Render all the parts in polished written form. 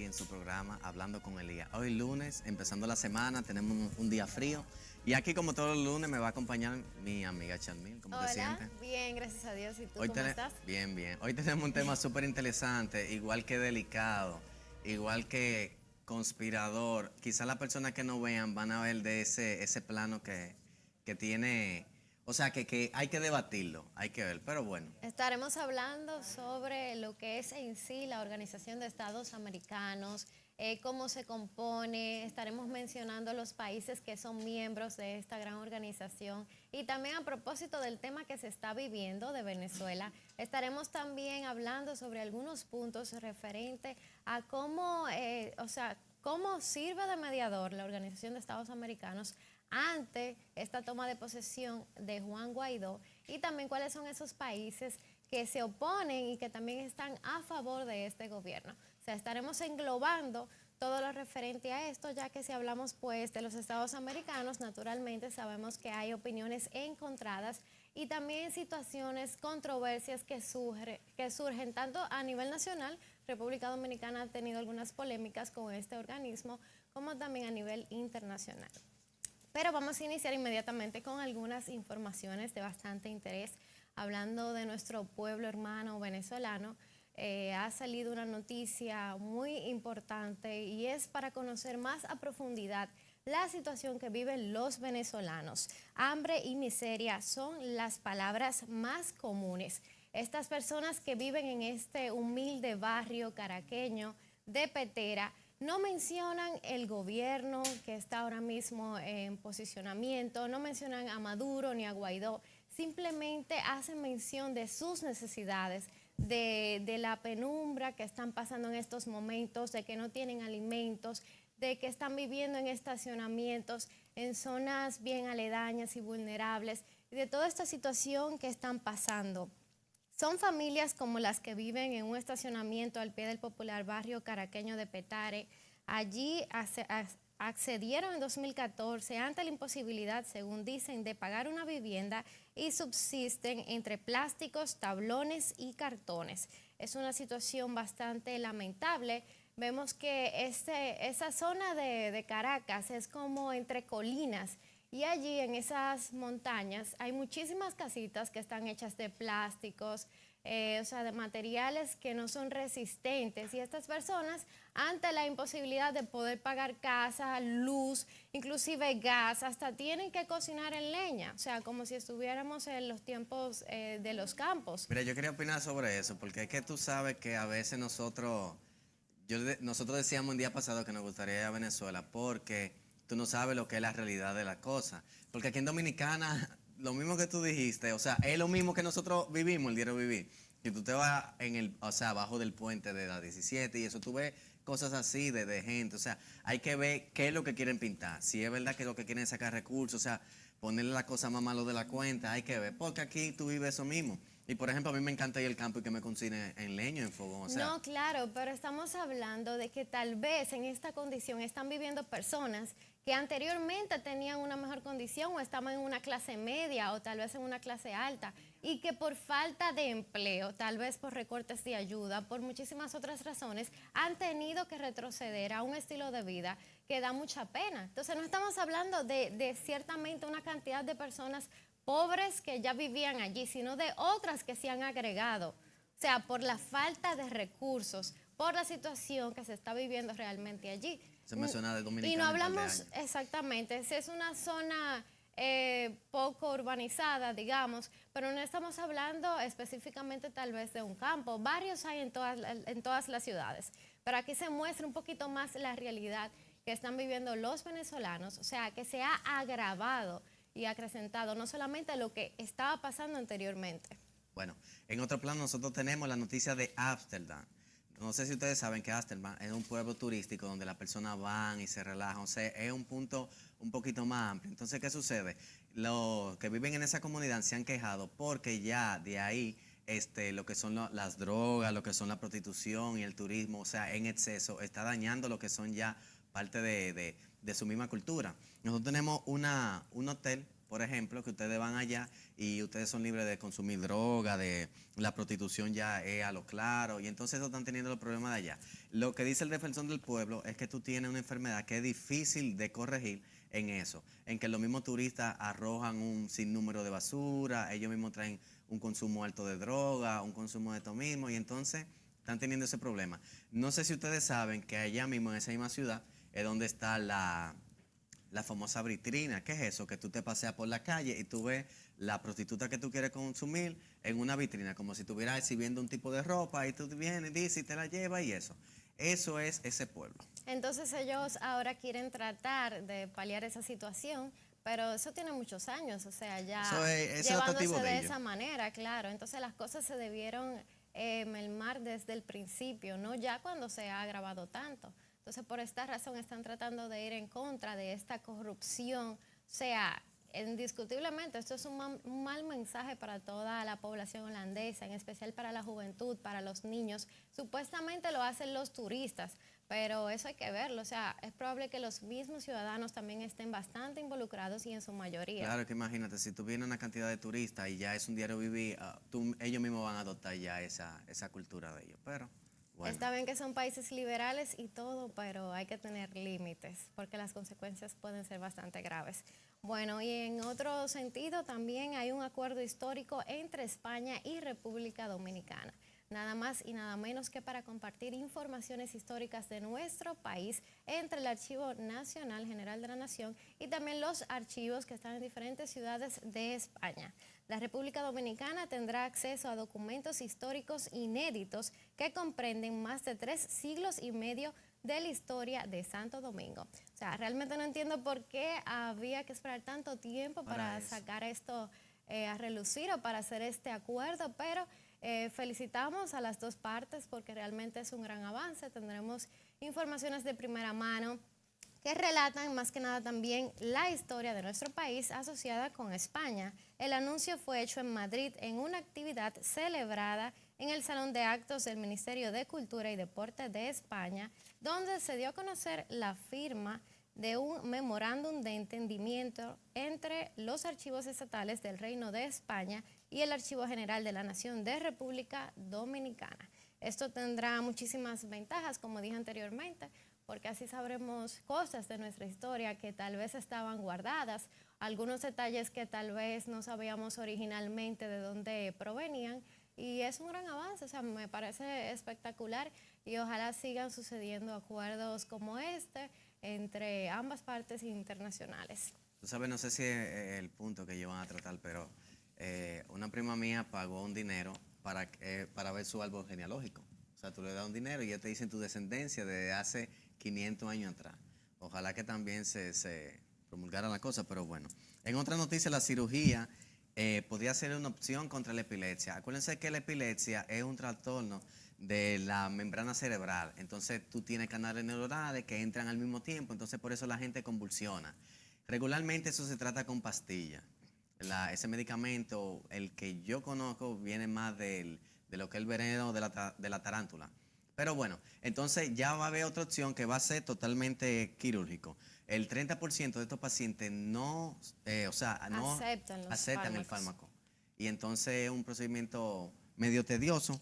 en su programa Hablando con Elías. Hoy lunes, empezando la semana, tenemos un día frío. Y aquí, como todos los lunes, me va a acompañar mi amiga Chanmil. ¿Cómo te sientes? Bien, gracias a Dios. ¿Y tú Hoy cómo estás? Bien, bien. Hoy tenemos un tema súper interesante, igual que delicado, igual que conspirador. Quizás las personas que no vean van a ver de ese plano que tiene... O sea, que hay que debatirlo, hay que ver, pero bueno. Estaremos hablando sobre lo que es en sí la Organización de Estados Americanos, cómo se compone, estaremos mencionando los países que son miembros de esta gran organización y también a propósito del tema que se está viviendo de Venezuela, estaremos también hablando sobre algunos puntos referentes a cómo, cómo sirve de mediador la Organización de Estados Americanos ante esta toma de posesión de Juan Guaidó y también cuáles son esos países que se oponen y que también están a favor de este gobierno. O sea, estaremos englobando todo lo referente a esto, ya que si hablamos pues de los Estados Americanos, naturalmente sabemos que hay opiniones encontradas y también situaciones, controversias que surgen tanto a nivel nacional. República Dominicana ha tenido algunas polémicas con este organismo, como también a nivel internacional. Pero vamos a iniciar inmediatamente con algunas informaciones de bastante interés. Hablando de nuestro pueblo hermano venezolano, ha salido una noticia muy importante y es para conocer más a profundidad la situación que viven los venezolanos. Hambre y miseria son las palabras más comunes. Estas personas que viven en este humilde barrio caraqueño de Petera no mencionan el gobierno que está ahora mismo en posicionamiento, no mencionan a Maduro ni a Guaidó, simplemente hacen mención de sus necesidades, de la penumbra que están pasando en estos momentos, de que no tienen alimentos, de que están viviendo en estacionamientos, en zonas bien aledañas y vulnerables, y de toda esta situación que están pasando. Son familias como las que viven en un estacionamiento al pie del popular barrio caraqueño de Petare. Allí accedieron en 2014 ante la imposibilidad, según dicen, de pagar una vivienda y subsisten entre plásticos, tablones y cartones. Es una situación bastante lamentable. Vemos que esa zona de Caracas es como entre colinas. Y allí en esas montañas hay muchísimas casitas que están hechas de plásticos, de materiales que no son resistentes. Y estas personas, ante la imposibilidad de poder pagar casa, luz, inclusive gas, hasta tienen que cocinar en leña. O sea, como si estuviéramos en los tiempos de los campos. Mira, yo quería opinar sobre eso, porque es que tú sabes que a veces nosotros decíamos un día pasado que nos gustaría ir a Venezuela porque tú no sabes lo que es la realidad de la cosa. Porque aquí en Dominicana, lo mismo que tú dijiste, o sea, es lo mismo que nosotros vivimos, el diario vivir. Si tú te vas abajo del puente de la 17 y eso, tú ves cosas así de gente. O sea, hay que ver qué es lo que quieren pintar. Si es verdad que lo que quieren es sacar recursos, o sea, ponerle la cosa más malo de la cuenta, hay que ver. Porque aquí tú vives eso mismo. Y por ejemplo, a mí me encanta ir al campo y que me cocine en leño, en fogón. O sea, no, claro, pero estamos hablando de que tal vez en esta condición están viviendo personas que anteriormente tenían una mejor condición o estaban en una clase media o tal vez en una clase alta y que por falta de empleo, tal vez por recortes de ayuda, por muchísimas otras razones, han tenido que retroceder a un estilo de vida que da mucha pena. Entonces no estamos hablando de ciertamente una cantidad de personas pobres que ya vivían allí, sino de otras que se han agregado. O sea, por la falta de recursos, por la situación que se está viviendo realmente allí. se menciona de Dominicana. Y no un par de hablamos años. exactamente, es una zona poco urbanizada, digamos, pero no estamos hablando específicamente tal vez de un campo. Barrios hay en todas las ciudades, pero aquí se muestra un poquito más la realidad que están viviendo los venezolanos, o sea, que se ha agravado y acrecentado no solamente lo que estaba pasando anteriormente. Bueno, en otro plano nosotros tenemos la noticia de Ámsterdam. No sé si ustedes saben que Ámsterdam es un pueblo turístico donde las personas van y se relajan. O sea, es un punto un poquito más amplio. Entonces, ¿qué sucede? Los que viven en esa comunidad se han quejado porque ya de ahí lo que son las drogas, lo que son la prostitución y el turismo, o sea, en exceso, está dañando lo que son ya parte de su misma cultura. Nosotros tenemos un hotel Por ejemplo, que ustedes van allá y ustedes son libres de consumir droga, de la prostitución ya es a lo claro, y entonces eso están teniendo los problemas de allá. Lo que dice el defensor del pueblo es que tú tienes una enfermedad que es difícil de corregir en eso, en que los mismos turistas arrojan un sinnúmero de basura, ellos mismos traen un consumo alto de droga, un consumo de esto mismo, y entonces están teniendo ese problema. No sé si ustedes saben que allá mismo en esa misma ciudad es donde está la famosa vitrina. ¿Qué es eso? Que tú te paseas por la calle y tú ves la prostituta que tú quieres consumir en una vitrina, como si estuvieras exhibiendo un tipo de ropa y tú vienes, dices y te la llevas y eso. Eso es ese pueblo. Entonces ellos ahora quieren tratar de paliar esa situación, pero eso tiene muchos años, o sea, ya Eso es llevándose atractivo de de ellos. esa manera, claro. Entonces las cosas se debieron mermar desde el principio, no ya cuando se ha agravado tanto. Entonces por esta razón están tratando de ir en contra de esta corrupción, o sea, indiscutiblemente esto es un mal mensaje para toda la población holandesa, en especial para la juventud, para los niños. Supuestamente lo hacen los turistas, pero eso hay que verlo, o sea, es probable que los mismos ciudadanos también estén bastante involucrados y en su mayoría. Claro que imagínate, si tú vienes una cantidad de turistas y ya es un diario vivir, ellos mismos van a adoptar ya esa cultura de ellos. Pero, bueno. Está bien que son países liberales y todo, pero hay que tener límites porque las consecuencias pueden ser bastante graves. Bueno, y en otro sentido también hay un acuerdo histórico entre España y República Dominicana. Nada más y nada menos que para compartir informaciones históricas de nuestro país entre el Archivo Nacional General de la Nación y también los archivos que están en diferentes ciudades de España. La República Dominicana tendrá acceso a documentos históricos inéditos que comprenden más de 3 siglos y medio de la historia de Santo Domingo. O sea, realmente no entiendo por qué había que esperar tanto tiempo para sacar esto a relucir o para hacer este acuerdo, pero felicitamos a las dos partes porque realmente es un gran avance. Tendremos informaciones de primera mano que relatan más que nada también la historia de nuestro país asociada con España. El anuncio fue hecho en Madrid en una actividad celebrada en el Salón de Actos del Ministerio de Cultura y Deporte de España, donde se dio a conocer la firma de un memorándum de entendimiento entre los archivos estatales del Reino de España y el Archivo General de la Nación de República Dominicana. Esto tendrá muchísimas ventajas, como dije anteriormente, porque así sabremos cosas de nuestra historia que tal vez estaban guardadas, algunos detalles que tal vez no sabíamos originalmente de dónde provenían, y es un gran avance, o sea, me parece espectacular y ojalá sigan sucediendo acuerdos como este entre ambas partes internacionales. Tú sabes, no sé si es el punto que ellos van a tratar, pero una prima mía pagó un dinero para ver su árbol genealógico. O sea, tú le das un dinero y ellos te dicen tu descendencia desde hace 500 años atrás. Ojalá que también se promulgara la cosa, pero bueno. En otra noticia, la cirugía podría ser una opción contra la epilepsia. Acuérdense que la epilepsia es un trastorno de la membrana cerebral. Entonces tú tienes canales neuronales que entran al mismo tiempo, entonces por eso la gente convulsiona. Regularmente eso se trata con pastillas. Ese medicamento, el que yo conozco, viene más de lo que es el veneno de la tarántula. Pero bueno, entonces ya va a haber otra opción que va a ser totalmente quirúrgico. El 30% de estos pacientes no aceptan el fármaco. Y entonces es un procedimiento medio tedioso,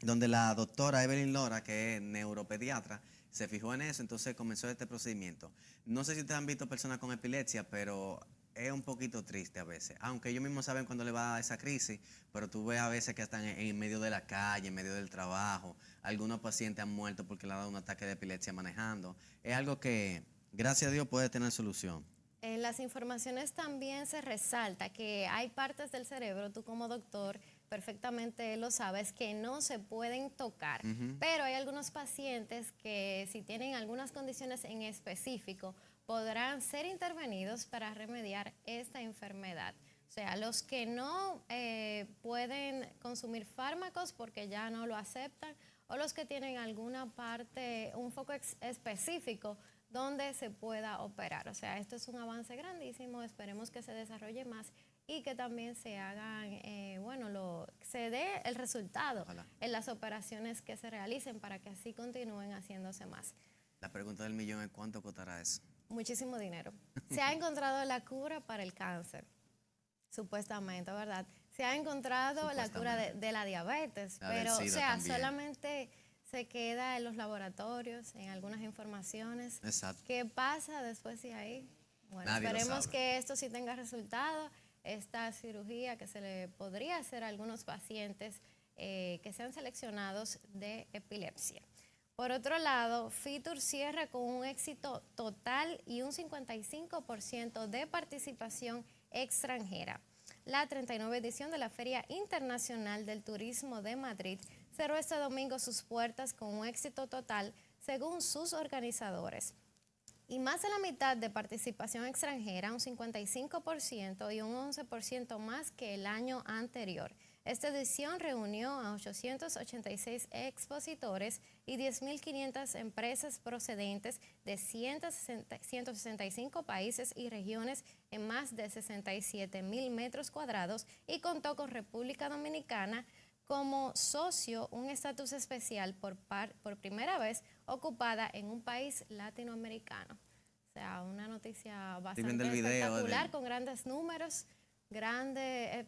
donde la doctora Evelyn Lora, que es neuropediatra, se fijó en eso, entonces comenzó este procedimiento. No sé si ustedes han visto personas con epilepsia, pero es un poquito triste a veces. Aunque ellos mismos saben cuándo le va a dar esa crisis, pero tú ves a veces que están en medio de la calle, en medio del trabajo. Algunos pacientes han muerto porque le ha dado un ataque de epilepsia manejando. Es algo que, gracias a Dios, puede tener solución. En las informaciones también se resalta que hay partes del cerebro, tú como doctor perfectamente lo sabes, que no se pueden tocar, pero hay algunos pacientes que si tienen algunas condiciones en específico podrán ser intervenidos para remediar esta enfermedad. O sea, los que no pueden consumir fármacos porque ya no lo aceptan o los que tienen alguna parte, un foco específico donde se pueda operar. O sea, esto es un avance grandísimo, esperemos que se desarrolle más y que también se hagan, se dé el resultado Ojalá. en las operaciones que se realicen para que así continúen haciéndose más. La pregunta del millón es ¿cuánto costará eso? Muchísimo dinero. Se ha encontrado la cura para el cáncer, supuestamente, ¿verdad? Se ha encontrado la cura de la diabetes, La del pero, o SIDA sea, también. solamente se queda en los laboratorios, en algunas informaciones. Exacto. ¿Qué pasa después de ahí? Bueno, Nadie lo esperemos sabe. que esto sí tenga resultado. Esta cirugía que se le podría hacer a algunos pacientes que sean seleccionados de epilepsia. Por otro lado, Fitur cierra con un éxito total y un 55% de participación extranjera. La 39 edición de la Feria Internacional del Turismo de Madrid cerró este domingo sus puertas con un éxito total según sus organizadores. Y más de la mitad de participación extranjera, un 55% y un 11% más que el año anterior. Esta edición reunió a 886 expositores y 10.500 empresas procedentes de 165 países y regiones en más de 67.000 metros cuadrados y contó con República Dominicana como socio, un estatus especial por primera vez ocupada en un país latinoamericano. O sea, una noticia bastante espectacular, con grandes números, grandes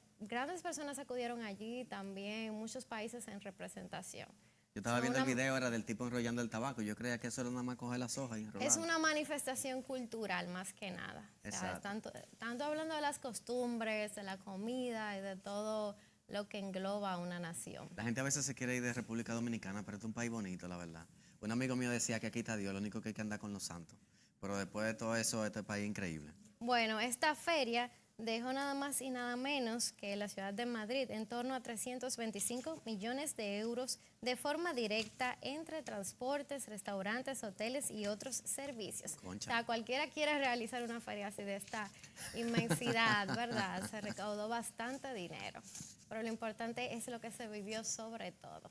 personas acudieron allí, también muchos países en representación. Yo estaba viendo el video, era del tipo enrollando el tabaco. Yo creía que eso era nada más coger las hojas y enrollar. Es una manifestación cultural más que nada. O sea, tanto hablando de las costumbres, de la comida y de todo lo que engloba a una nación. La gente a veces se quiere ir de República Dominicana, pero es un país bonito, la verdad. Un amigo mío decía que aquí está Dios, lo único que hay que andar con los santos. Pero después de todo eso, este país es increíble. Bueno, esta feria dejó nada más y nada menos que la ciudad de Madrid en torno a 325 millones de euros de forma directa entre transportes, restaurantes, hoteles y otros servicios. Concha. O sea, cualquiera quiere realizar una feria así de esta inmensidad, ¿verdad? Se recaudó bastante dinero. Pero lo importante es lo que se vivió sobre todo.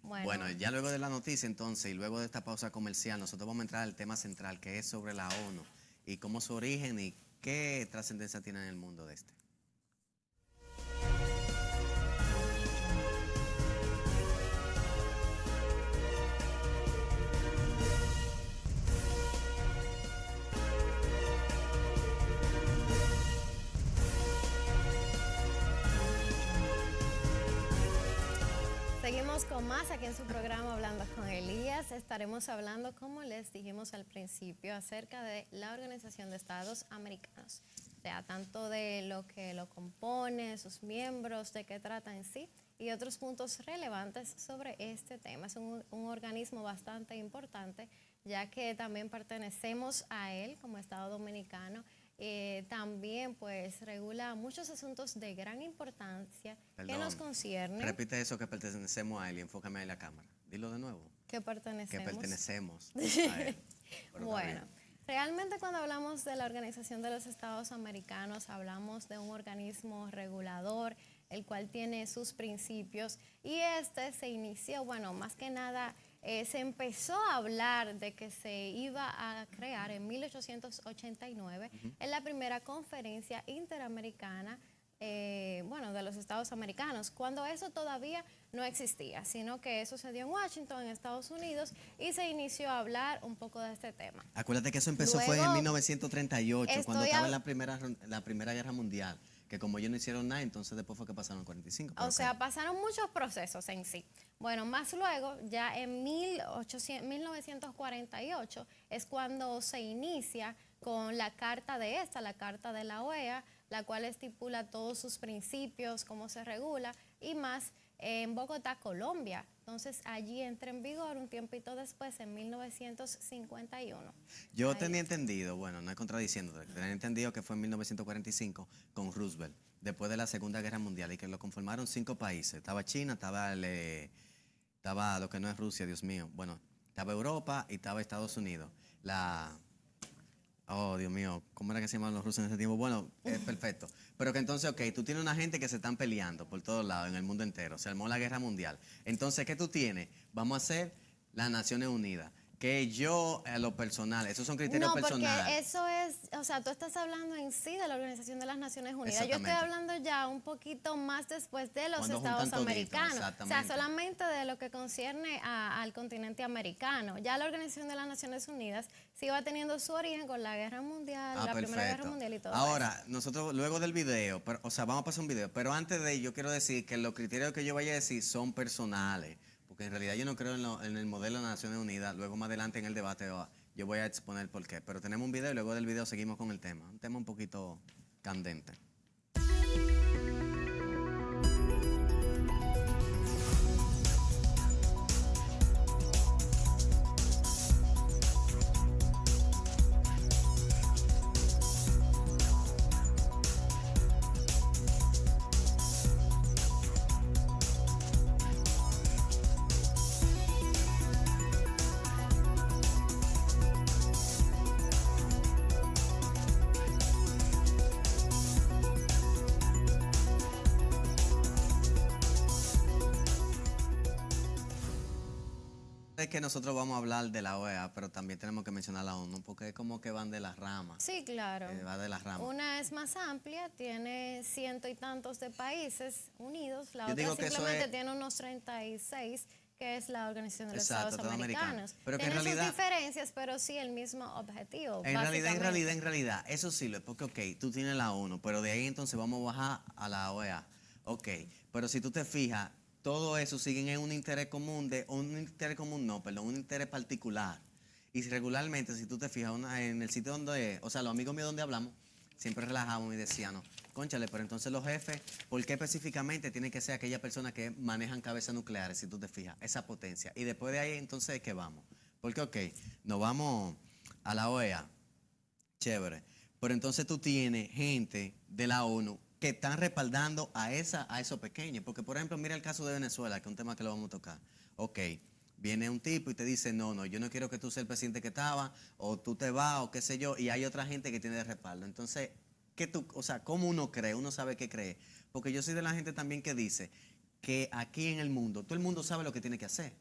Bueno, ya luego de la noticia entonces y luego de esta pausa comercial, nosotros vamos a entrar al tema central que es sobre la ONU y cómo su origen y qué trascendencia tiene en el mundo de este. Seguimos con más aquí en su programa Hablando con Elías. Estaremos hablando, como les dijimos al principio, acerca de la Organización de Estados Americanos. O sea, tanto de lo que lo compone, sus miembros, de qué trata en sí y otros puntos relevantes sobre este tema. Es un organismo bastante importante, ya que también pertenecemos a él como Estado Dominicano. También pues regula muchos asuntos de gran importancia que nos conciernen. Repite eso, que pertenecemos a él y enfócame en la cámara. Dilo de nuevo. Que pertenecemos. Que pertenecemos a él. Bueno, realmente cuando hablamos de la Organización de los Estados Americanos hablamos de un organismo regulador, el cual tiene sus principios y este se inició, bueno, más que nada se empezó a hablar de que se iba a crear en 1889 en la primera conferencia interamericana de los Estados Americanos, cuando eso todavía no existía, sino que eso se dio en Washington, en Estados Unidos, y se inició a hablar un poco de este tema. Acuérdate que eso empezó fue en 1938, cuando estaba en la primera Guerra Mundial, que como ellos no hicieron nada, entonces después fue que pasaron 45. O sea, pasaron muchos procesos en sí. Bueno, más luego, ya en 1948, es cuando se inicia con la carta la carta de la OEA, la cual estipula todos sus principios, cómo se regula, y más en Bogotá, Colombia. Entonces, allí entra en vigor un tiempito después, en 1951. Yo tenía entendido, bueno, no es contradiciéndote, tenía entendido que fue en 1945 con Roosevelt, después de la Segunda Guerra Mundial, y que lo conformaron 5 países. Estaba China, estaba lo que no es Rusia, Dios mío. Bueno, estaba Europa y estaba Estados Unidos. Oh, Dios mío, ¿cómo era que se llamaban los rusos en ese tiempo? Bueno, perfecto. Pero que entonces, ok, tú tienes una gente que se están peleando por todos lados en el mundo entero. Se armó la guerra mundial. Entonces, ¿qué tú tienes? Vamos a hacer las Naciones Unidas. que yo, a lo personal, esos son criterios No, porque personales. eso es, o sea, tú estás hablando en sí de la Organización de las Naciones Unidas. Yo estoy Exactamente. hablando ya un poquito más después de los Cuando Estados juntan todito, americanos. O sea, exactamente. solamente de lo que concierne al continente americano. Ya la Organización de las Naciones Unidas sí va teniendo su origen con la Guerra Mundial, la Primera Guerra Mundial y todo eso. Ahora, nosotros luego del video, pero, o sea, vamos a pasar un video, pero antes de ello quiero decir que los criterios que yo vaya a decir son personales, porque en realidad yo no creo en el modelo de las Naciones Unidas. Luego más adelante en el debate yo voy a exponer por qué. Pero tenemos un video y luego del video seguimos con el tema. Un tema un poquito candente. Es que nosotros vamos a hablar de la OEA, pero también tenemos que mencionar la ONU, porque es como que van de las ramas. Sí, claro. Va de las ramas. Una es más amplia, tiene ciento y tantos de países unidos, la Yo otra digo que eso simplemente es- tiene unos 36, que es la Organización de los Exacto, Estados Estados Americanos. Americanos. Pero que en Tiene realidad- sus diferencias, pero sí el mismo objetivo. En realidad, eso sirve porque, ok, tú tienes la ONU, pero de ahí entonces vamos a bajar a la OEA. Ok, pero si tú te fijas, todo eso siguen en un interés común, un interés particular. Y regularmente, si tú te fijas, en el sitio donde, o sea, los amigos míos donde hablamos, siempre relajamos y decían, no, cónchale, pero entonces los jefes, ¿por qué específicamente tiene que ser aquella persona que manejan cabezas nucleares, si tú te fijas, esa potencia? Y después de ahí, entonces, ¿qué vamos? Porque, ok, nos vamos a la OEA, chévere, pero entonces tú tienes gente de la ONU que están respaldando a esos pequeños. Porque, por ejemplo, mira el caso de Venezuela, que es un tema que lo vamos a tocar. Ok, viene un tipo y te dice, no, yo no quiero que tú seas el presidente que estaba, o tú te vas, o qué sé yo, y hay otra gente que tiene de respaldo. Entonces, o sea, ¿cómo uno cree? Uno sabe qué cree. Porque yo soy de la gente también que dice que aquí en el mundo, todo el mundo sabe lo que tiene que hacer.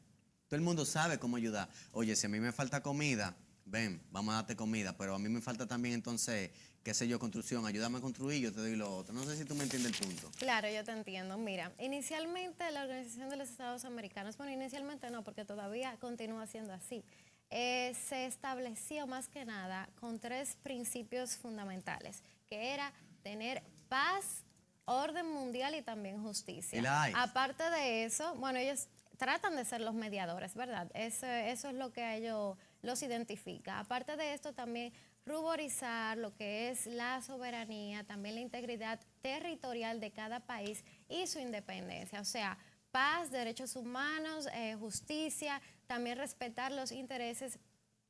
Todo el mundo sabe cómo ayudar. Oye, si a mí me falta comida, ven, vamos a darte comida, pero a mí me falta también entonces, qué sé yo, construcción, ayúdame a construir, yo te doy lo otro. No sé si tú me entiendes el punto. Claro, yo te entiendo. Mira, inicialmente la Organización de los Estados Americanos, bueno, inicialmente no, porque todavía continúa siendo así, se estableció más que nada con 3 principios fundamentales, que era tener paz, orden mundial y también justicia. Y la hay. Aparte de eso, bueno, ellos tratan de ser los mediadores, ¿verdad? Eso es lo que a ellos los identifica. Aparte de esto, también ruborizar lo que es la soberanía, también la integridad territorial de cada país y su independencia. O sea, paz, derechos humanos, justicia, también respetar los intereses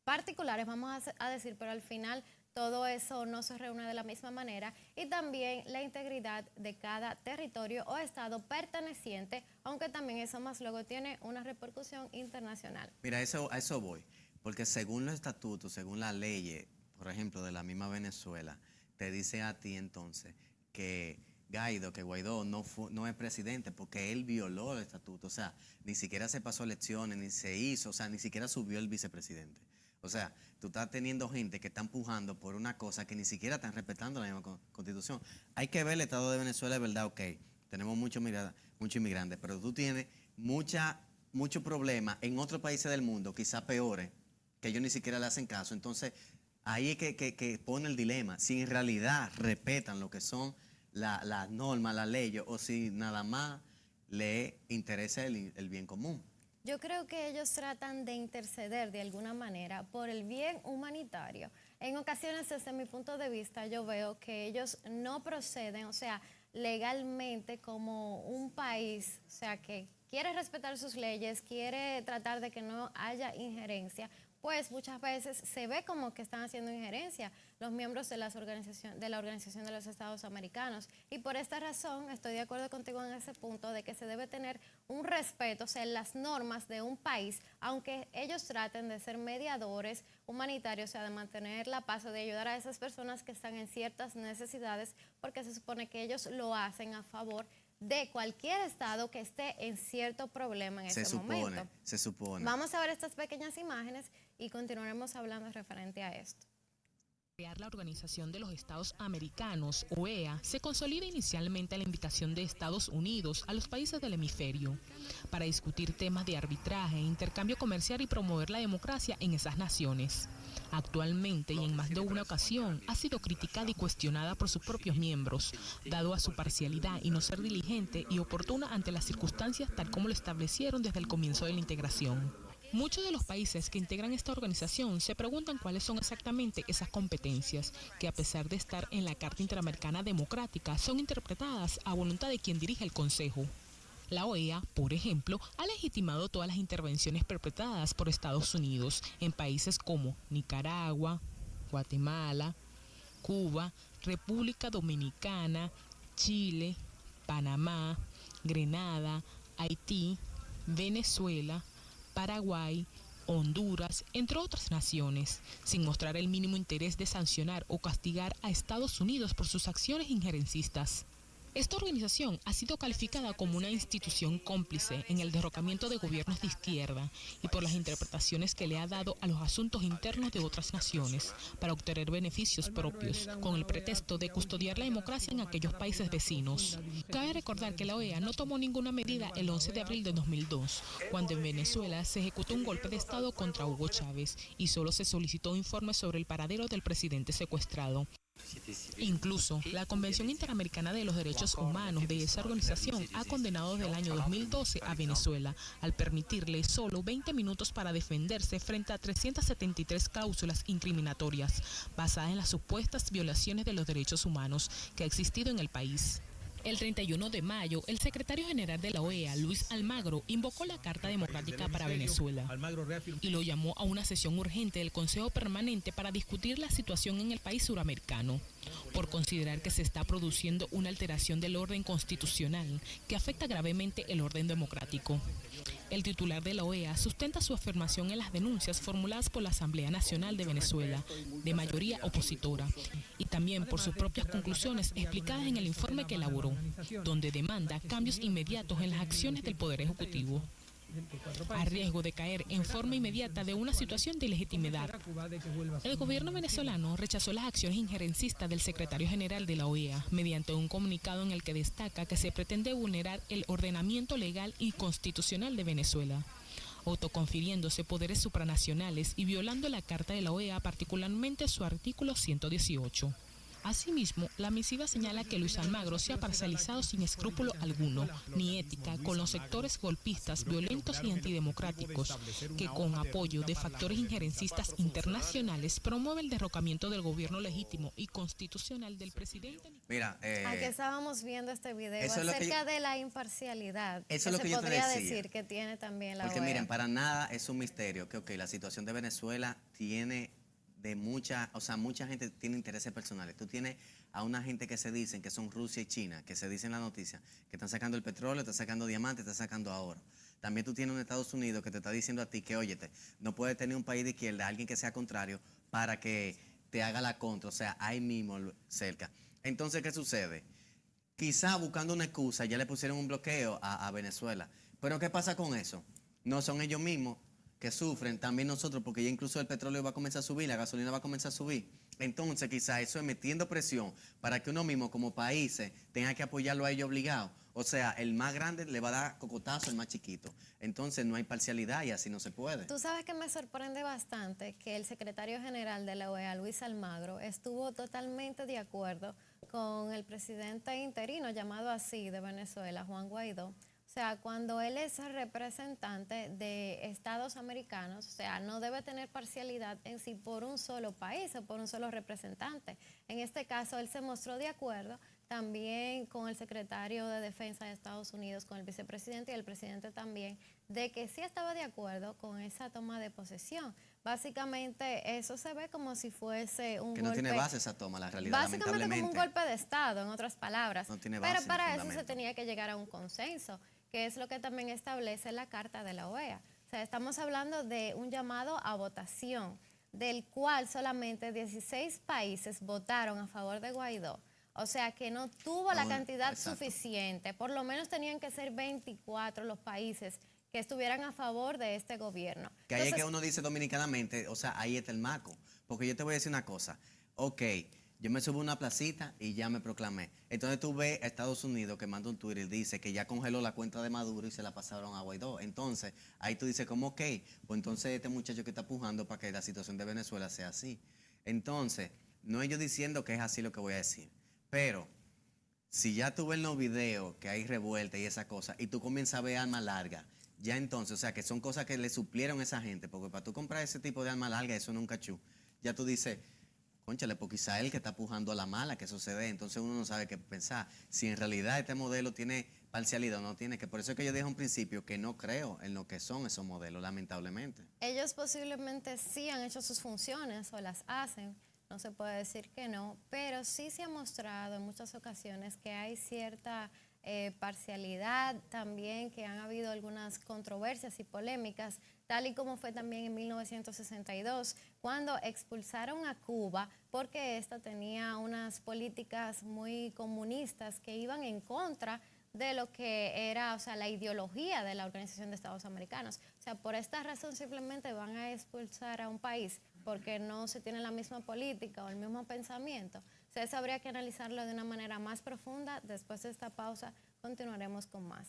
particulares, vamos a decir, pero al final todo eso no se reúne de la misma manera, y también la integridad de cada territorio o estado perteneciente, aunque también eso más luego tiene una repercusión internacional. Mira, a eso voy. Porque según los estatutos, según las leyes, por ejemplo, de la misma Venezuela, te dice a ti entonces que Guaidó no es presidente porque él violó el estatuto. O sea, ni siquiera se pasó elecciones, ni se hizo, o sea, ni siquiera subió el vicepresidente. O sea, tú estás teniendo gente que está empujando por una cosa que ni siquiera están respetando la misma constitución. Hay que ver el estado de Venezuela, es verdad, ok, tenemos muchos inmigrantes, pero tú tienes mucho problema en otros países del mundo, quizás peores, que ellos ni siquiera le hacen caso. Entonces, ahí es que pone el dilema, si en realidad respetan lo que son las normas, las leyes, o si nada más le interesa el bien común. Yo creo que ellos tratan de interceder de alguna manera por el bien humanitario. En ocasiones, desde mi punto de vista, yo veo que ellos no proceden, o sea, legalmente como un país, o sea, que quiere respetar sus leyes, quiere tratar de que no haya injerencia, pues muchas veces se ve como que están haciendo injerencia los miembros de la Organización de los Estados Americanos. Y por esta razón estoy de acuerdo contigo en ese punto de que se debe tener un respeto, o sea, las normas de un país, aunque ellos traten de ser mediadores humanitarios, o sea, de mantener la paz o de ayudar a esas personas que están en ciertas necesidades, porque se supone que ellos lo hacen a favor de cualquier estado que esté en cierto problema en ese momento. Se supone. Vamos a ver estas pequeñas imágenes y continuaremos hablando referente a esto. La Organización de los Estados Americanos, OEA, se consolida inicialmente a la invitación de Estados Unidos a los países del hemisferio para discutir temas de arbitraje, intercambio comercial y promover la democracia en esas naciones. Actualmente y en más de una ocasión ha sido criticada y cuestionada por sus propios miembros, dado a su parcialidad y no ser diligente y oportuna ante las circunstancias tal como lo establecieron desde el comienzo de la integración. Muchos de los países que integran esta organización se preguntan cuáles son exactamente esas competencias que, a pesar de estar en la Carta Interamericana Democrática, son interpretadas a voluntad de quien dirige el Consejo. La OEA, por ejemplo, ha legitimado todas las intervenciones perpetradas por Estados Unidos en países como Nicaragua, Guatemala, Cuba, República Dominicana, Chile, Panamá, Grenada, Haití, Venezuela, Paraguay, Honduras, entre otras naciones, sin mostrar el mínimo interés de sancionar o castigar a Estados Unidos por sus acciones injerencistas. Esta organización ha sido calificada como una institución cómplice en el derrocamiento de gobiernos de izquierda y por las interpretaciones que le ha dado a los asuntos internos de otras naciones para obtener beneficios propios, con el pretexto de custodiar la democracia en aquellos países vecinos. Cabe recordar que la OEA no tomó ninguna medida el 11 de abril de 2002, cuando en Venezuela se ejecutó un golpe de Estado contra Hugo Chávez y solo se solicitó informes sobre el paradero del presidente secuestrado. Incluso, la Convención Interamericana de los Derechos Humanos de esa organización ha condenado desde el año 2012 a Venezuela al permitirle solo 20 minutos para defenderse frente a 373 cláusulas incriminatorias basadas en las supuestas violaciones de los derechos humanos que ha existido en el país. El 31 de mayo, el secretario general de la OEA, Luis Almagro, invocó la Carta Democrática para Venezuela y lo llamó a una sesión urgente del Consejo Permanente para discutir la situación en el país suramericano, por considerar que se está produciendo una alteración del orden constitucional que afecta gravemente el orden democrático. El titular de la OEA sustenta su afirmación en las denuncias formuladas por la Asamblea Nacional de Venezuela, de mayoría opositora, y también por sus propias conclusiones explicadas en el informe que elaboró, donde demanda cambios inmediatos en las acciones del Poder Ejecutivo, a riesgo de caer en forma inmediata de una situación de ilegitimidad. El gobierno venezolano rechazó las acciones injerencistas del secretario general de la OEA mediante un comunicado en el que destaca que se pretende vulnerar el ordenamiento legal y constitucional de Venezuela, autoconfiriéndose poderes supranacionales y violando la Carta de la OEA, particularmente su artículo 118. Asimismo, la misiva señala que Luis Almagro se ha parcializado sin escrúpulo alguno, ni ética, con los sectores golpistas, violentos y antidemocráticos, que con apoyo de factores injerencistas internacionales promueve el derrocamiento del gobierno legítimo y constitucional del presidente. Mira, aquí estábamos viendo este video eso acerca de la imparcialidad eso es lo que se yo te podría decía, decir que tiene también la porque OEA. miren, para nada es un misterio que la situación de Venezuela tiene mucha gente tiene intereses personales. Tú tienes a una gente que se dicen que son Rusia y China, que se dicen en la noticia, que están sacando el petróleo, están sacando diamantes, están sacando oro. También tú tienes un Estados Unidos que te está diciendo a ti que, óyete, no puedes tener un país de izquierda, alguien que sea contrario, para que te haga la contra, o sea, ahí mismo cerca. Entonces, ¿qué sucede? Quizá buscando una excusa ya le pusieron un bloqueo a Venezuela. Pero ¿qué pasa con eso? No son ellos mismos que sufren, también nosotros, porque ya incluso el petróleo va a comenzar a subir, la gasolina va a comenzar a subir. Entonces, quizá eso es metiendo presión para que uno mismo como países tenga que apoyarlo a ellos obligado. O sea, el más grande le va a dar cocotazo al más chiquito. Entonces, no hay parcialidad y así no se puede. Tú sabes que me sorprende bastante que el secretario general de la OEA, Luis Almagro, estuvo totalmente de acuerdo con el presidente interino, llamado así, de Venezuela, Juan Guaidó. O sea, cuando él es representante de Estados americanos, o sea, no debe tener parcialidad en sí por un solo país o por un solo representante. En este caso, él se mostró de acuerdo también con el secretario de Defensa de Estados Unidos, con el vicepresidente y el presidente también, de que sí estaba de acuerdo con esa toma de posesión. Básicamente, eso se ve como si fuese un golpe. Que no tiene base esa toma, la realidad, básicamente lamentablemente. Como un golpe de Estado, en otras palabras. No tiene base. Pero para eso se tenía que llegar a un consenso, que es lo que también establece la Carta de la OEA. O sea, estamos hablando de un llamado a votación, del cual solamente 16 países votaron a favor de Guaidó. O sea, que no tuvo la cantidad suficiente. Por lo menos tenían que ser 24 los países que estuvieran a favor de este gobierno. Que ahí es Entonces, que uno dice dominicanamente, o sea, ahí está el maco. Porque yo te voy a decir una cosa. Ok, yo me subo a una placita y ya me proclamé. Entonces tú ves a Estados Unidos que manda un Twitter y dice que ya congeló la cuenta de Maduro y se la pasaron a Guaidó. Entonces, ahí tú dices como, ok, pues entonces este muchacho que está pujando para que la situación de Venezuela sea así. Entonces, no es yo diciendo que es así lo que voy a decir. Pero, si ya tú ves en los videos que hay revuelta y esa cosa, y tú comienzas a ver arma larga, ya entonces, o sea, que son cosas que le suplieron a esa gente, porque para tú comprar ese tipo de arma larga, eso no es un cachú. Ya tú dices, cónchale, pues quizá él que está pujando a la mala, que eso se dé, entonces uno no sabe qué pensar. Si en realidad este modelo tiene parcialidad o no tiene, que por eso es que yo dije a un principio que no creo en lo que son esos modelos, lamentablemente. ellos posiblemente sí han hecho sus funciones o las hacen, no se puede decir que no, pero sí se ha mostrado en muchas ocasiones que hay cierta parcialidad, también que han habido algunas controversias y polémicas, tal y como fue también en 1962, cuando expulsaron a Cuba porque ésta tenía unas políticas muy comunistas que iban en contra de lo que era, o sea, la ideología de la Organización de Estados Americanos. O sea, por esta razón simplemente van a expulsar a un país porque no se tiene la misma política o el mismo pensamiento. O sea, eso habría que analizarlo de una manera más profunda. Después de esta pausa continuaremos con más.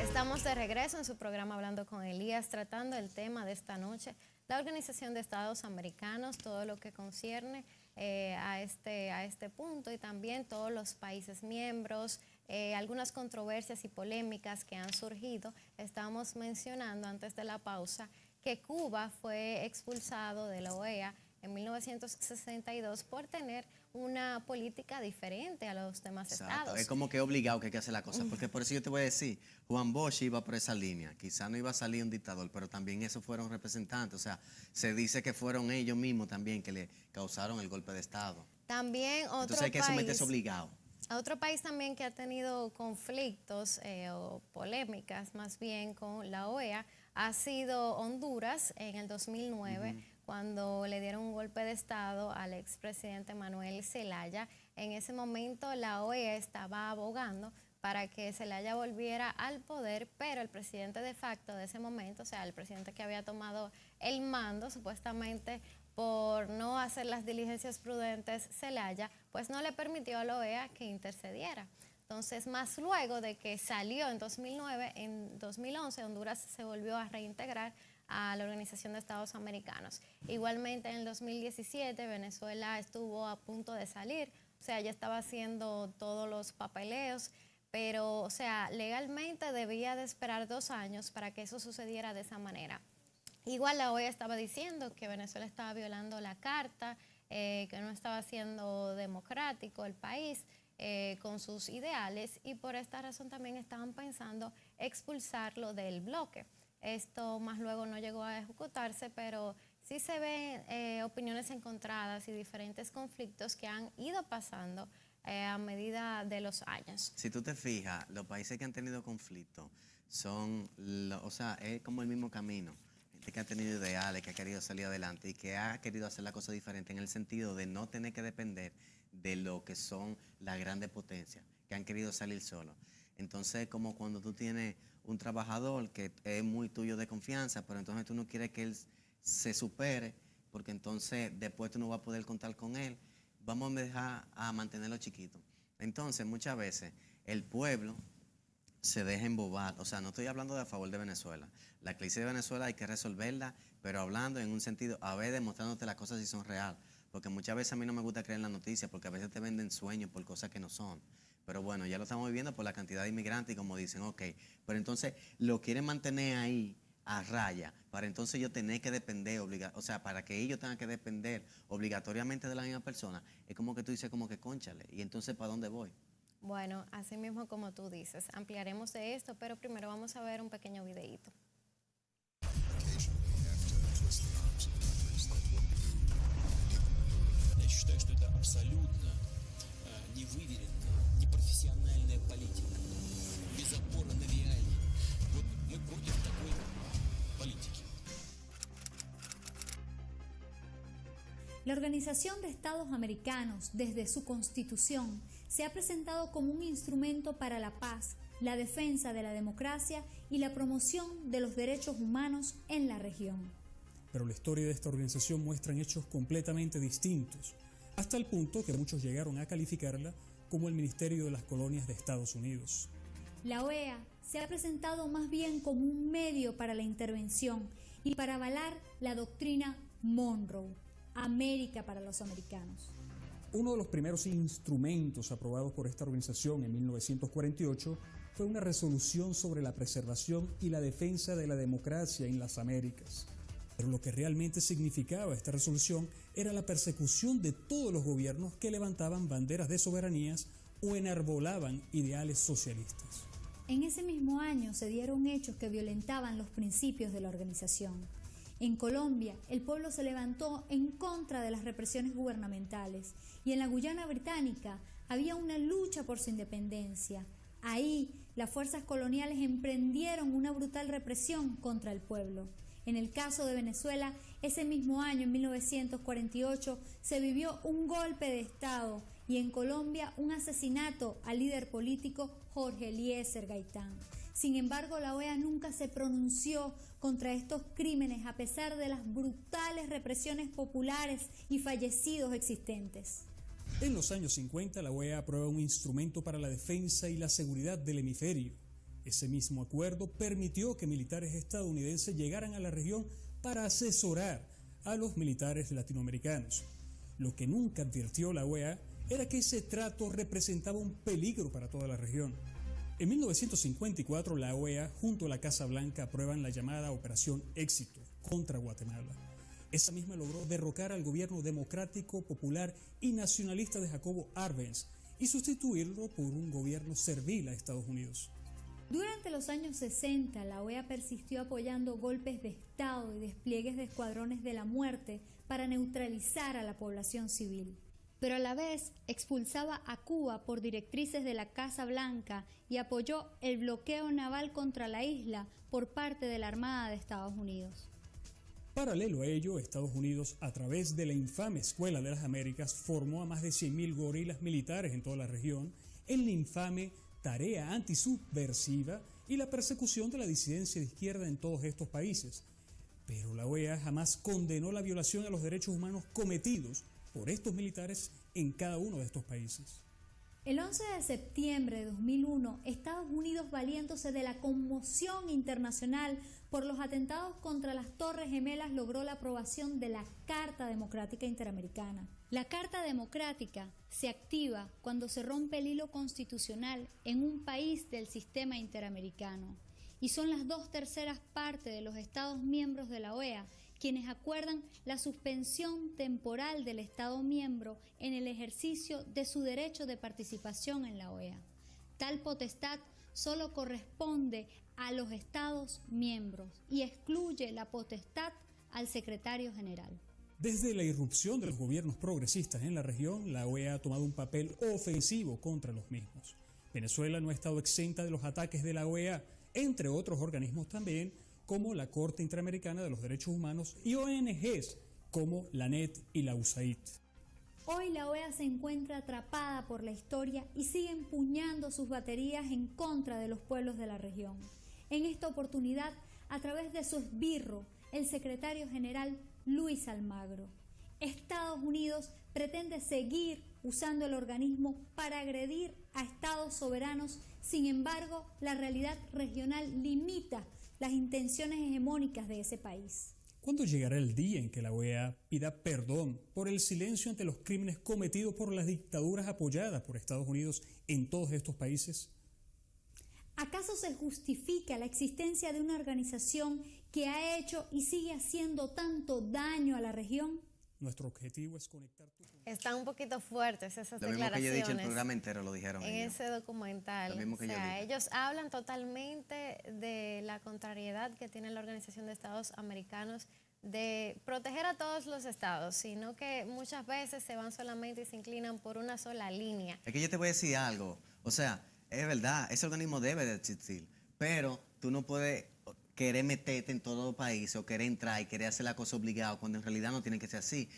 Estamos de regreso en su programa Hablando con Elías, tratando el tema de esta noche, la Organización de Estados Americanos, todo lo que concierne a este punto y también todos los países miembros, algunas controversias y polémicas que han surgido. Estamos mencionando antes de la pausa que Cuba fue expulsado de la OEA en 1962 por tener una política diferente a los demás estados. Es como que obligado que hay que hacer la cosa, porque por eso yo te voy a decir, Juan Bosch iba por esa línea, quizá no iba a salir un dictador, pero también esos fueron representantes, o sea, se dice que fueron ellos mismos también que le causaron el golpe de estado. También otro Entonces hay que someterse obligado. Otro país también que ha tenido conflictos o polémicas más bien con la OEA ha sido Honduras en el 2009, cuando le dieron un golpe de Estado al expresidente Manuel Zelaya. En ese momento la OEA estaba abogando para que Zelaya volviera al poder, pero el presidente de facto de ese momento, o sea, el presidente que había tomado el mando supuestamente por no hacer las diligencias prudentes, Zelaya, pues no le permitió a la OEA que intercediera. Entonces, más luego de que salió en 2009, en 2011 Honduras se volvió a reintegrar a la Organización de Estados Americanos. Igualmente en el 2017 Venezuela estuvo a punto de salir, o sea, ya estaba haciendo todos los papeleos, pero, o sea, legalmente debía de esperar 2 años para que eso sucediera de esa manera. Igual la OEA estaba diciendo que Venezuela estaba violando la carta, que no estaba siendo democrático el país con sus ideales, y por esta razón también estaban pensando expulsarlo del bloque. Esto más luego no llegó a ejecutarse, pero sí se ven opiniones encontradas y diferentes conflictos que han ido pasando a medida de los años. Si tú te fijas, los países que han tenido conflictos son, o sea, es como el mismo camino. Gente que ha tenido ideales, que ha querido salir adelante y que ha querido hacer la cosa diferente en el sentido de no tener que depender de lo que son las grandes potencias, que han querido salir solos. Entonces, como cuando tú tienes un trabajador que es muy tuyo de confianza, pero entonces tú no quieres que él se supere, porque entonces después tú no vas a poder contar con él, vamos a dejar a mantenerlo chiquito. Entonces, muchas veces, el pueblo se deja embobar. O sea, no estoy hablando de a favor de Venezuela. La crisis de Venezuela hay que resolverla, pero hablando en un sentido, a ver, demostrándote las cosas si son reales. Porque muchas veces a mí no me gusta creer en la noticia, porque a veces te venden sueños por cosas que no son. Pero bueno, ya lo estamos viviendo por la cantidad de inmigrantes y como dicen, ok, pero entonces lo quieren mantener ahí a raya, para entonces yo tener que depender, o sea, para que ellos tengan que depender obligatoriamente de la misma persona, es como que tú dices como que cónchale, y entonces ¿para dónde voy? Bueno, así mismo como tú dices, ampliaremos de esto, pero primero vamos a ver un pequeño videíto. Я считаю, что это абсолютно невыверенная, непрофессиональная политика. La Organización de Estados Americanos, desde su constitución, se ha presentado como un instrumento para la paz, la defensa de la democracia y la promoción de los derechos humanos en la región. Pero la historia de esta organización muestra hechos completamente distintos, hasta el punto que muchos llegaron a calificarla como el Ministerio de las Colonias de Estados Unidos. La OEA se ha presentado más bien como un medio para la intervención y para avalar la doctrina Monroe, América para los americanos. Uno de los primeros instrumentos aprobados por esta organización en 1948 fue una resolución sobre la preservación y la defensa de la democracia en las Américas. Pero lo que realmente significaba esta resolución era la persecución de todos los gobiernos que levantaban banderas de soberanías o enarbolaban ideales socialistas. En ese mismo año se dieron hechos que violentaban los principios de la organización. En Colombia, el pueblo se levantó en contra de las represiones gubernamentales y en la Guyana Británica había una lucha por su independencia. Ahí, las fuerzas coloniales emprendieron una brutal represión contra el pueblo. En el caso de Venezuela, ese mismo año, en 1948, se vivió un golpe de Estado y en Colombia un asesinato al líder político Jorge Eliezer Gaitán. Sin embargo, la OEA nunca se pronunció contra estos crímenes a pesar de las brutales represiones populares y fallecidos existentes. En los años 50, la OEA aprueba un instrumento para la defensa y la seguridad del hemisferio. Ese mismo acuerdo permitió que militares estadounidenses llegaran a la región para asesorar a los militares latinoamericanos. Lo que nunca advirtió la OEA era que ese trato representaba un peligro para toda la región. En 1954, la OEA junto a la Casa Blanca aprueban la llamada Operación Éxito contra Guatemala. Esa misma logró derrocar al gobierno democrático, popular y nacionalista de Jacobo Arbenz y sustituirlo por un gobierno servil a Estados Unidos. Durante los años 60, la OEA persistió apoyando golpes de Estado y despliegues de escuadrones de la muerte para neutralizar a la población civil. Pero a la vez expulsaba a Cuba por directrices de la Casa Blanca y apoyó el bloqueo naval contra la isla por parte de la Armada de Estados Unidos. Paralelo a ello, Estados Unidos, a través de la infame Escuela de las Américas, formó a más de 100.000 gorilas militares en toda la región en la infame tarea antisubversiva y la persecución de la disidencia de izquierda en todos estos países. Pero la OEA jamás condenó la violación a los derechos humanos cometidos por estos militares en cada uno de estos países. El 11 de septiembre de 2001, Estados Unidos, valiéndose de la conmoción internacional por los atentados contra las Torres Gemelas, logró la aprobación de la Carta Democrática Interamericana. La Carta Democrática se activa cuando se rompe el hilo constitucional en un país del sistema interamericano y son las 2/3 partes de los Estados miembros de la OEA quienes acuerdan la suspensión temporal del Estado miembro en el ejercicio de su derecho de participación en la OEA. Tal potestad solo corresponde a los Estados miembros y excluye la potestad al secretario general. Desde la irrupción de los gobiernos progresistas en la región, la OEA ha tomado un papel ofensivo contra los mismos. Venezuela no ha estado exenta de los ataques de la OEA, entre otros organismos también, como la Corte Interamericana de los Derechos Humanos y ONGs como la ANED y la USAID. Hoy la OEA se encuentra atrapada por la historia y sigue empuñando sus baterías en contra de los pueblos de la región. En esta oportunidad, a través de su esbirro, el secretario general Luis Almagro. Estados Unidos pretende seguir usando el organismo para agredir a estados soberanos. Sin embargo, la realidad regional limita las intenciones hegemónicas de ese país. ¿Cuándo llegará el día en que la OEA pida perdón por el silencio ante los crímenes cometidos por las dictaduras apoyadas por Estados Unidos en todos estos países? ¿Acaso se justifica la existencia de una organización que ha hecho y sigue haciendo tanto daño a la región? Nuestro objetivo es conectar... Están un poquito fuertes esas Lo mismo declaraciones. que yo he dicho, el programa entero lo dijeron en ellos. ese documental. Lo mismo que o yo sea, dije. ellos hablan totalmente de la contrariedad que tiene la Organización de Estados Americanos de proteger a todos los estados, sino que muchas veces se van solamente y se inclinan por una sola línea. Es que yo te voy a decir algo. O sea, es verdad, ese organismo debe de existir, pero tú no puedes querer meterte en todos los países o querer entrar y querer hacer la cosa obligado, cuando en realidad no tiene que ser así.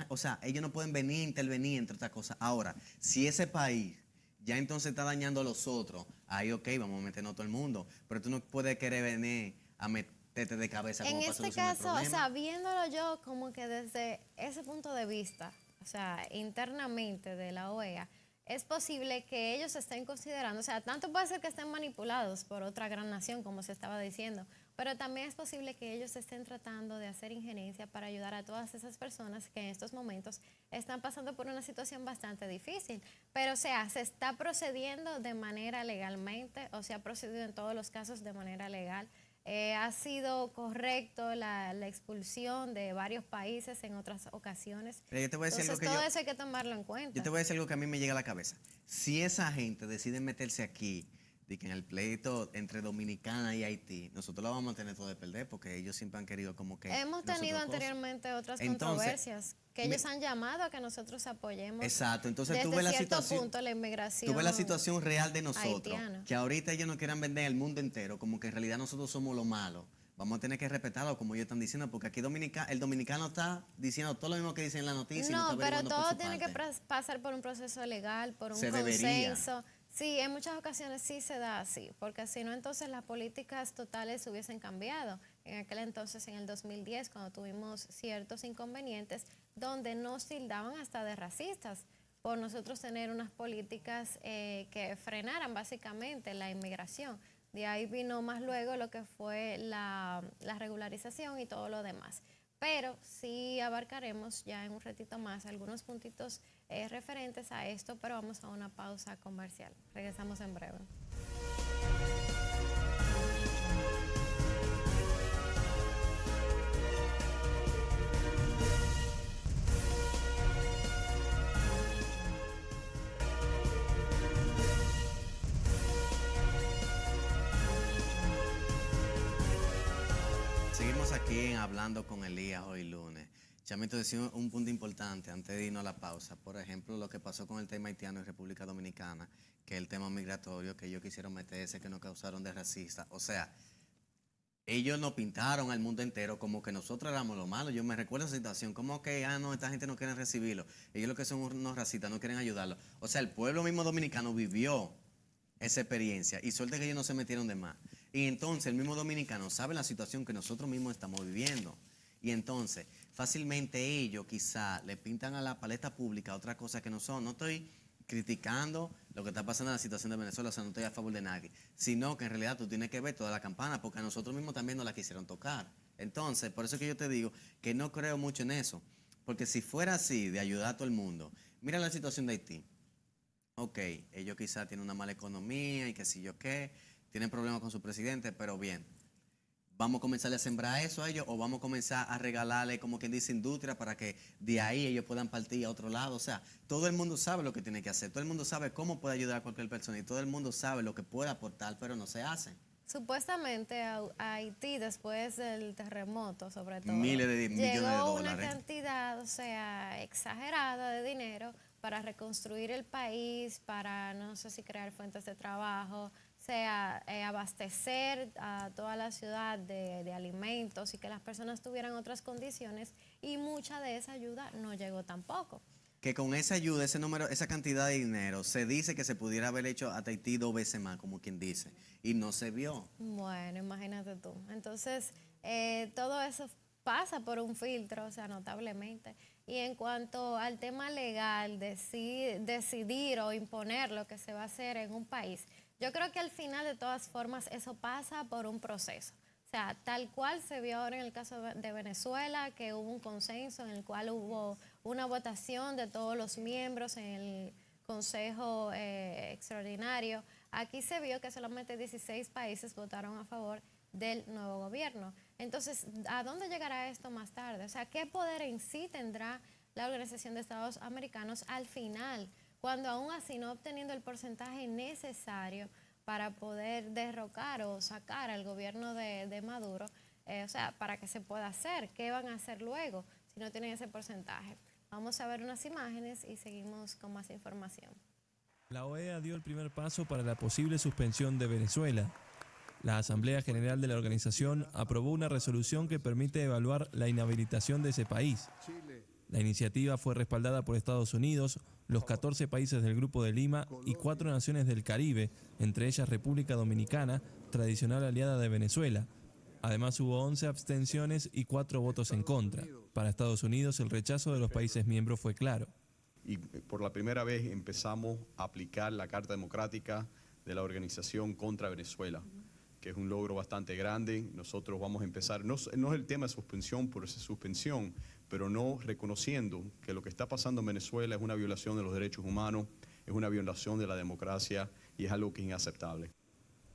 O sea, ellos no pueden venir a intervenir entre otras cosas. Ahora, si ese país ya entonces está dañando a los otros, ahí ok, vamos a meternos a todo el mundo, pero tú no puedes querer venir a meterte de cabeza como En para este solucionar el caso, o problema. sea, viéndolo yo como que desde ese punto de vista, o sea, internamente de la OEA, es posible que ellos estén considerando, o sea, tanto puede ser que estén manipulados por otra gran nación, como se estaba diciendo, pero también es posible que ellos estén tratando de hacer injerencia para ayudar a todas esas personas que en estos momentos están pasando por una situación bastante difícil. Pero, o sea, se está procediendo de manera legalmente, o se ha procedido en todos los casos de manera legal. Ha sido correcto la expulsión de varios países en otras ocasiones. Pero yo te voy a decir Entonces, algo que todo eso hay que tomarlo en cuenta. yo te voy a decir algo que a mí me llega a la cabeza. Si esa gente decide meterse aquí, de que en el pleito entre Dominicana y Haití, nosotros la vamos a tener todo de perder porque ellos siempre han querido como que... Hemos tenido anteriormente otras controversias que ellos han llamado a que nosotros apoyemos. Exacto, entonces desde tú ves la cierto situación, punto la inmigración. tú ves la situación real de nosotros, haitiana. que ahorita ellos no quieran vender el mundo entero, como que en realidad nosotros somos lo malo. Vamos a tener que respetarlo como ellos están diciendo, porque aquí el dominicano está diciendo todo lo mismo que dicen en la noticia. No, está pero averiguando por todo su tiene que parte. pasar por un proceso legal, por un Se debería. consenso. Sí, en muchas ocasiones sí se da así, porque si no, entonces las políticas totales hubiesen cambiado. En aquel entonces, en el 2010, cuando tuvimos ciertos inconvenientes, donde nos tildaban hasta de racistas, por nosotros tener unas políticas que frenaran básicamente la inmigración. De ahí vino más luego lo que fue la regularización y todo lo demás. Pero sí abarcaremos ya en un ratito más algunos puntitos referentes a esto, pero vamos a una pausa comercial. Regresamos en breve. Seguimos aquí en Hablando con Elías hoy lunes. Chamito decía un punto importante antes de irnos a la pausa. Por ejemplo, lo que pasó con el tema haitiano en República Dominicana, que es el tema migratorio, que ellos quisieron meterse, que nos causaron de racistas. O sea, ellos nos pintaron al mundo entero como que nosotros éramos lo malo. Yo me recuerdo esa situación, como que, no, esta gente no quiere recibirlo. Ellos lo que son unos racistas, no quieren ayudarlo. O sea, el pueblo mismo dominicano vivió esa experiencia y suerte que ellos no se metieron de más. Y entonces el mismo dominicano sabe la situación que nosotros mismos estamos viviendo. Y entonces, fácilmente ellos quizá le pintan a la paleta pública otra cosa que no son. No estoy criticando lo que está pasando en la situación de Venezuela, o sea, no estoy a favor de nadie, sino que en realidad tú tienes que ver toda la campana, porque a nosotros mismos también nos la quisieron tocar. Entonces, por eso es que yo te digo que no creo mucho en eso, porque si fuera así, de ayudar a todo el mundo, mira la situación de Haití. Ok, ellos quizá tienen una mala economía y qué sé yo qué, tienen problemas con su presidente, pero bien, ¿vamos a comenzar a sembrar eso a ellos o vamos a comenzar a regalarle, como quien dice, industria para que de ahí ellos puedan partir a otro lado? O sea, todo el mundo sabe lo que tiene que hacer, todo el mundo sabe cómo puede ayudar a cualquier persona y todo el mundo sabe lo que puede aportar, pero no se hace. Supuestamente a Haití, después del terremoto, sobre todo, Miles de millones de llegó una dólares. cantidad, o sea, exagerada de dinero para reconstruir el país, para, no sé si crear fuentes de trabajo, o sea, abastecer a toda la ciudad de alimentos y que las personas tuvieran otras condiciones, y mucha de esa ayuda no llegó tampoco. Que con esa ayuda, ese número, esa cantidad de dinero, se dice que se pudiera haber hecho a Haití 2 veces más, como quien dice, y no se vio. Bueno, imagínate tú. Entonces, todo eso pasa por un filtro, o sea, notablemente. Y en cuanto al tema legal, decidir o imponer lo que se va a hacer en un país, yo creo que al final, de todas formas, eso pasa por un proceso. O sea, tal cual se vio ahora en el caso de Venezuela, que hubo un consenso en el cual hubo una votación de todos los miembros en el Consejo Extraordinario. Aquí se vio que solamente 16 países votaron a favor del nuevo gobierno. Entonces, ¿a dónde llegará esto más tarde? O sea, ¿qué poder en sí tendrá la Organización de Estados Americanos al final, cuando aún así no obteniendo el porcentaje necesario para poder derrocar o sacar al gobierno de Maduro? O sea, para que se pueda hacer, ¿qué van a hacer luego si no tienen ese porcentaje? Vamos a ver unas imágenes y seguimos con más información. La OEA dio el primer paso para la posible suspensión de Venezuela. La Asamblea General de la organización aprobó una resolución que permite evaluar la inhabilitación de ese país. La iniciativa fue respaldada por Estados Unidos, los 14 países del Grupo de Lima y 4 naciones del Caribe, entre ellas República Dominicana, tradicional aliada de Venezuela. Además hubo 11 abstenciones y 4 votos en contra. Para Estados Unidos el rechazo de los países miembros fue claro. Y por la primera vez empezamos a aplicar la Carta Democrática de la organización contra Venezuela, que es un logro bastante grande. Nosotros vamos a empezar, no es el tema de suspensión por suspensión, pero no reconociendo que lo que está pasando en Venezuela es una violación de los derechos humanos, es una violación de la democracia y es algo que es inaceptable.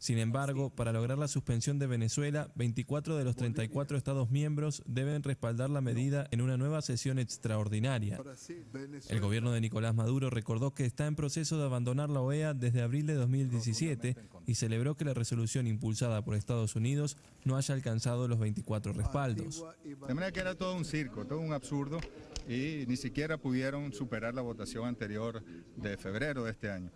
Sin embargo, para lograr la suspensión de Venezuela, 24 de los 34 Estados miembros deben respaldar la medida en una nueva sesión extraordinaria. El gobierno de Nicolás Maduro recordó que está en proceso de abandonar la OEA desde abril de 2017 y celebró que la resolución impulsada por Estados Unidos no haya alcanzado los 24 respaldos. De manera que era todo un circo, todo un absurdo, y ni siquiera pudieron superar la votación anterior de febrero de este año.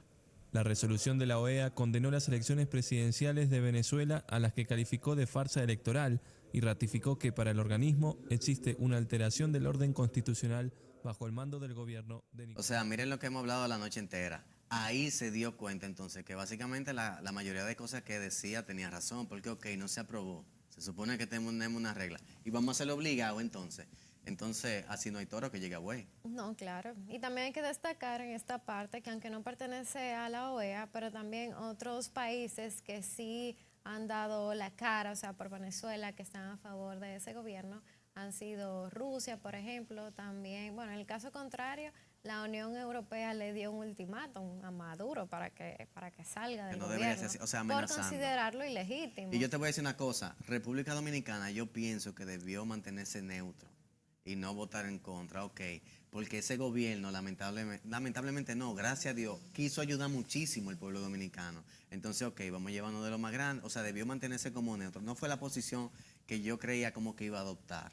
La resolución de la OEA condenó las elecciones presidenciales de Venezuela, a las que calificó de farsa electoral, y ratificó que para el organismo existe una alteración del orden constitucional bajo el mando del gobierno de Nicolás. O sea, miren lo que hemos hablado la noche entera. Ahí se dio cuenta entonces que básicamente la mayoría de cosas que decía tenía razón, porque ok, no se aprobó. Se supone que tenemos una regla y vamos a hacerlo obligado entonces. Entonces, así no hay toro que llegue a buey. No, claro. Y también hay que destacar en esta parte que aunque no pertenece a la OEA, pero también otros países que sí han dado la cara, o sea, por Venezuela, que están a favor de ese gobierno, han sido Rusia, por ejemplo, también. Bueno, en el caso contrario, la Unión Europea le dio un ultimátum a Maduro para que salga del gobierno, o sea, por amenazando. Considerarlo ilegítimo. Y yo te voy a decir una cosa, República Dominicana yo pienso que debió mantenerse neutro y no votar en contra, ok, porque ese gobierno lamentablemente no, gracias a Dios, quiso ayudar muchísimo al pueblo dominicano. Entonces, ok, vamos a llevarnos de lo más grande, o sea, debió mantenerse como neutro. No fue la posición que yo creía como que iba a adoptar,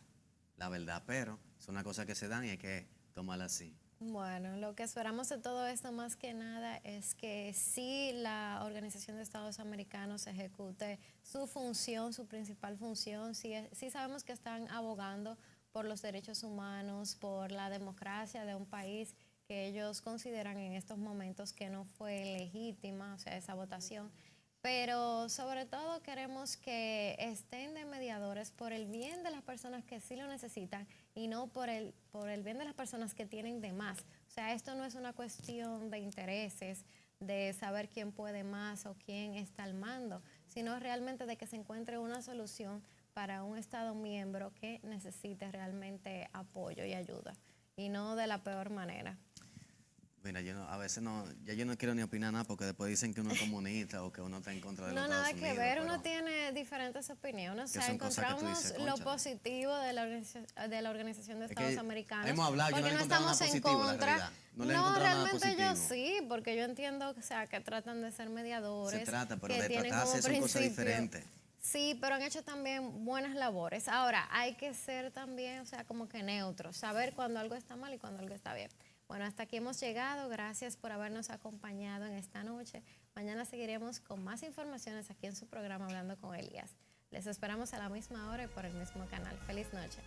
la verdad, pero son una cosa que se dan y hay que tomarla así. Bueno, lo que esperamos de todo esto más que nada es que sí la Organización de Estados Americanos ejecute su función, su principal función. Sí sabemos que están abogando por los derechos humanos, por la democracia de un país que ellos consideran en estos momentos que no fue legítima, o sea, esa votación. Pero sobre todo queremos que estén de mediadores por el bien de las personas que sí lo necesitan y no por el bien de las personas que tienen de más. O sea, esto no es una cuestión de intereses, de saber quién puede más o quién está al mando, sino realmente de que se encuentre una solución para un Estado miembro que necesite realmente apoyo y ayuda, y no de la peor manera. Mira, a veces yo no quiero ni opinar nada porque después dicen que uno es comunista o que uno está en contra de los Estados Unidos. No, nada que ver, uno tiene diferentes opiniones. O sea, encontramos lo positivo de la Organización de Estados Americanos. Hemos hablado, yo no le he encontrado nada positivo, la realidad. No, realmente yo sí, porque yo entiendo, o sea, que tratan de ser mediadores. Se trata, pero de tratarse son cosas diferentes. Sí, pero han hecho también buenas labores. Ahora, hay que ser también, o sea, como que neutros, saber cuando algo está mal y cuando algo está bien. Bueno, hasta aquí hemos llegado. Gracias por habernos acompañado en esta noche. Mañana seguiremos con más informaciones aquí en su programa Hablando con Elías. Les esperamos a la misma hora y por el mismo canal. Feliz noche.